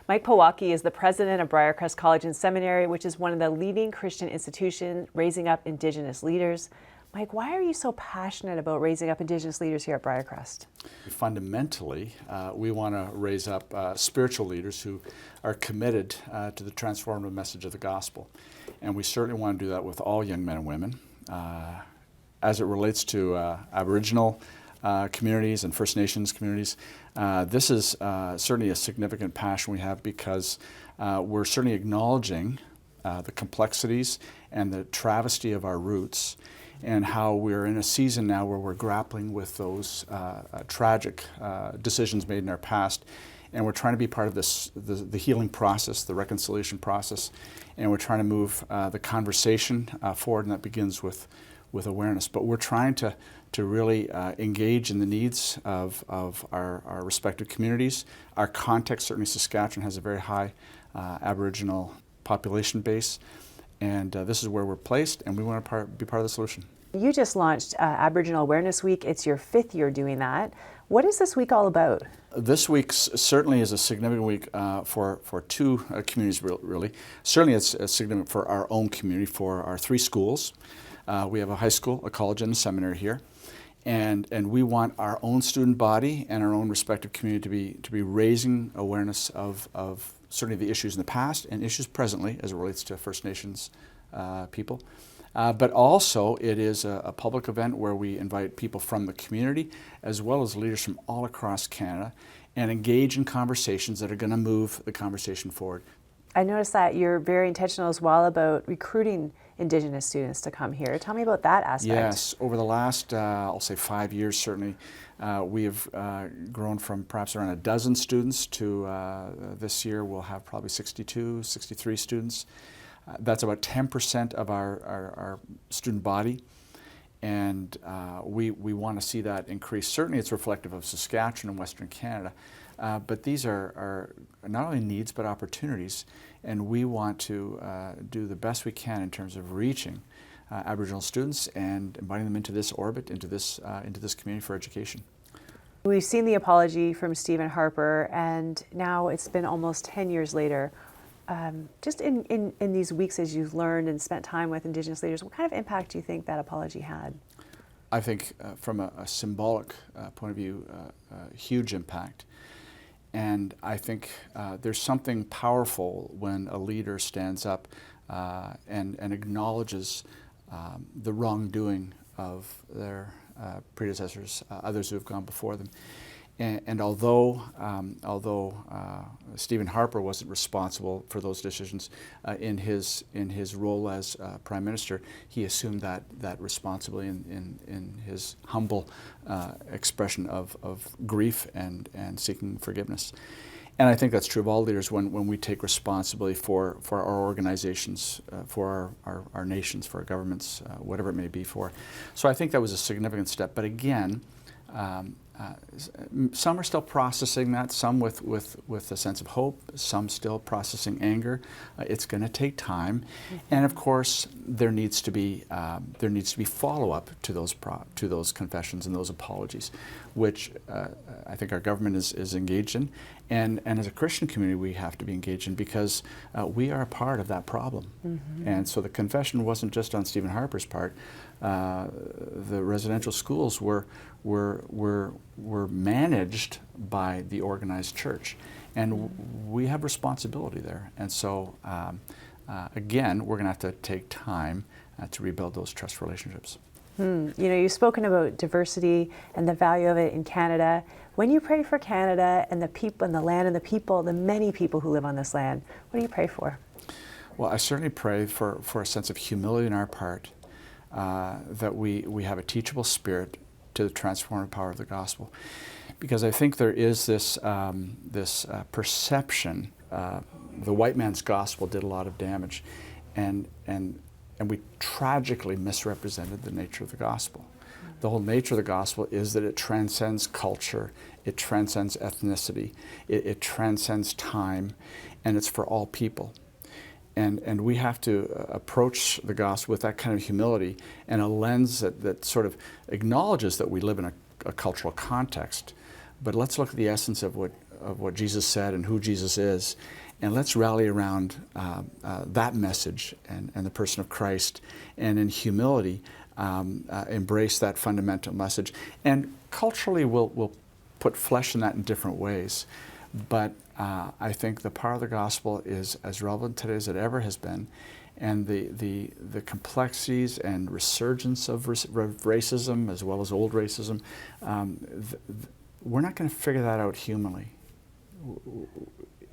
Mike Pawelke is the president of Briarcrest College and Seminary, which is one of the leading Christian institutions raising up Indigenous leaders. Mike, why are you so passionate about raising up Indigenous leaders here at Briarcrest? Fundamentally, we want to raise up spiritual leaders who are committed to the transformative message of the gospel. And we certainly want to do that with all young men and women. As it relates to Aboriginal communities and First Nations communities, this is certainly a significant passion we have, because we're certainly acknowledging the complexities and the travesty of our roots, and how we're in a season now where we're grappling with those tragic decisions made in our past, and we're trying to be part of this, the healing process, the reconciliation process, and we're trying to move the conversation forward, and that begins with awareness. But we're trying to really engage in the needs of our respective communities. Our context, certainly Saskatchewan has a very high Aboriginal population base, and this is where we're placed, and we want to be part of the solution. You just launched Aboriginal Awareness Week. It's your 5th year doing that. What is this week all about? This week certainly is a significant week for two communities, really. Certainly it's significant for our own community, for our 3 schools. We have a high school, a college, and a seminary here. And we want our own student body and our own respective community to be raising awareness of certainly the issues in the past and issues presently as it relates to First Nations people. But also it is a public event where we invite people from the community as well as leaders from all across Canada, and engage in conversations that are going to move the conversation forward. I noticed that you're very intentional as well about recruiting Indigenous students to come here. Tell me about that aspect. Yes, over the last, I'll say 5 years certainly, we have grown from perhaps around a dozen students to this year we'll have probably 62, 63 students. That's about 10% of our student body, and we want to see that increase. Certainly it's reflective of Saskatchewan and Western Canada, but these are not only needs but opportunities, and we want to do the best we can in terms of reaching Aboriginal students and inviting them into this orbit, into this community for education. We've seen the apology from Stephen Harper, and now it's been almost 10 years later. Just in these weeks as you've learned and spent time with Indigenous leaders, what kind of impact do you think that apology had? I think from a symbolic point of view, huge impact. And I think there's something powerful when a leader stands up and acknowledges the wrongdoing of their predecessors, others who have gone before them. And although Stephen Harper wasn't responsible for those decisions in his role as Prime Minister, he assumed that responsibility in his humble expression of grief and seeking forgiveness. And I think that's true of all leaders when we take responsibility for our organizations, for our nations, for our governments, whatever it may be for. So I think that was a significant step. But again, some are still processing that, some with a sense of hope, some still processing anger. It's going to take time, and of course there needs to be follow-up to those confessions and those apologies, which I think our government is engaged in, and as a Christian community we have to be engaged in, because we are a part of that problem. And so the confession wasn't just on Stephen Harper's part. The residential schools were managed by the organized church, and we have responsibility there. And so again, we're going to have to take time to rebuild those trust relationships. You know, you've spoken about diversity and the value of it in Canada. When you pray for Canada and the people and the land and the people, the many people who live on this land, what do you pray for? Well, I certainly pray for a sense of humility on our part, that we have a teachable spirit to the transformative power of the gospel, because I think there is this perception. The white man's gospel did a lot of damage, and we tragically misrepresented the nature of the gospel. The whole nature of the gospel is that it transcends culture, it transcends ethnicity, it transcends time, and it's for all people. And we have to approach the gospel with that kind of humility and a lens that sort of acknowledges that we live in a cultural context. But let's look at the essence of what of what Jesus said and who Jesus is, and let's rally around that message and the person of Christ, and in humility embrace that fundamental message. And culturally, we'll put flesh in that in different ways. But I think the power of the gospel is as relevant today as it ever has been. And the complexities and resurgence of racism, as well as old racism, we're not going to figure that out humanly.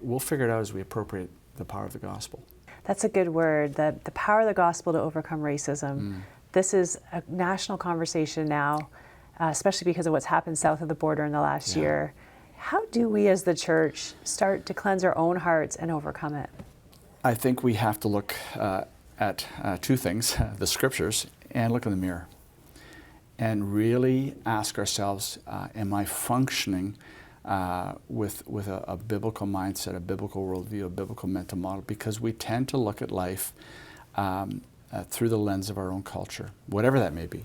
We'll figure it out as we appropriate the power of the gospel. That's a good word, the power of the gospel to overcome racism. This is a national conversation now, especially because of what's happened south of the border in the last year. How do we as the church start to cleanse our own hearts and overcome it? I think we have to look at two things, the scriptures, and look in the mirror. And really ask ourselves, am I functioning with a biblical mindset, a biblical worldview, a biblical mental model? Because we tend to look at life through the lens of our own culture, whatever that may be.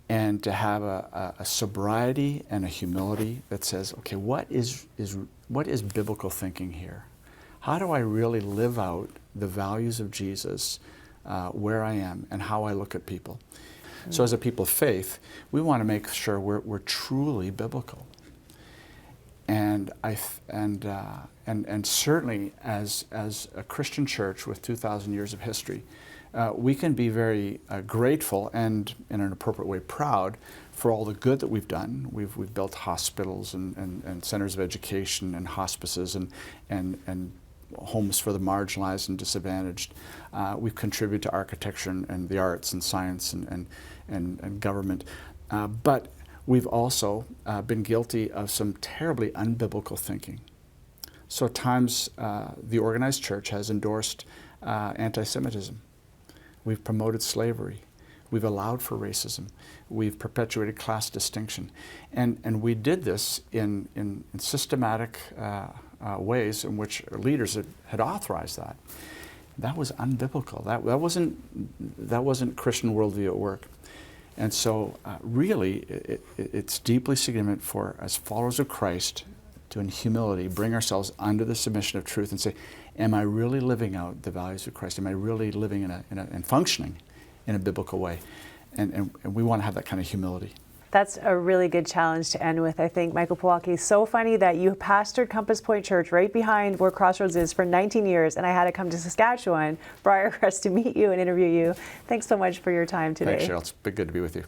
And to have a sobriety and a humility that says, okay, what is biblical thinking here? How do I really live out the values of Jesus where I am and how I look at people? So as a people of faith, we want to make sure we're truly biblical. And certainly as a Christian church with 2,000 years of history, we can be very grateful and, in an appropriate way, proud for all the good that we've done. We've built hospitals and centers of education and hospices and homes for the marginalized and disadvantaged. We've contributed to architecture and the arts and science and government. But we've also been guilty of some terribly unbiblical thinking. So at times, the organized church has endorsed anti-Semitism. We've promoted slavery. We've allowed for racism. We've perpetuated class distinction. And we did this in systematic ways in which leaders had authorized that. That was unbiblical. That wasn't Christian worldview at work. And so really, it's deeply significant for, as followers of Christ, to in humility bring ourselves under the submission of truth and say, am I really living out the values of Christ? Am I really living and functioning in a biblical way? And we want to have that kind of humility. That's a really good challenge to end with, I think. Michael Pawelke, it's so funny that you pastored Compass Point Church right behind where Crossroads is for 19 years, and I had to come to Saskatchewan, Briarcrest, to meet you and interview you. Thanks so much for your time today. Thanks, Cheryl. It's been good to be with you.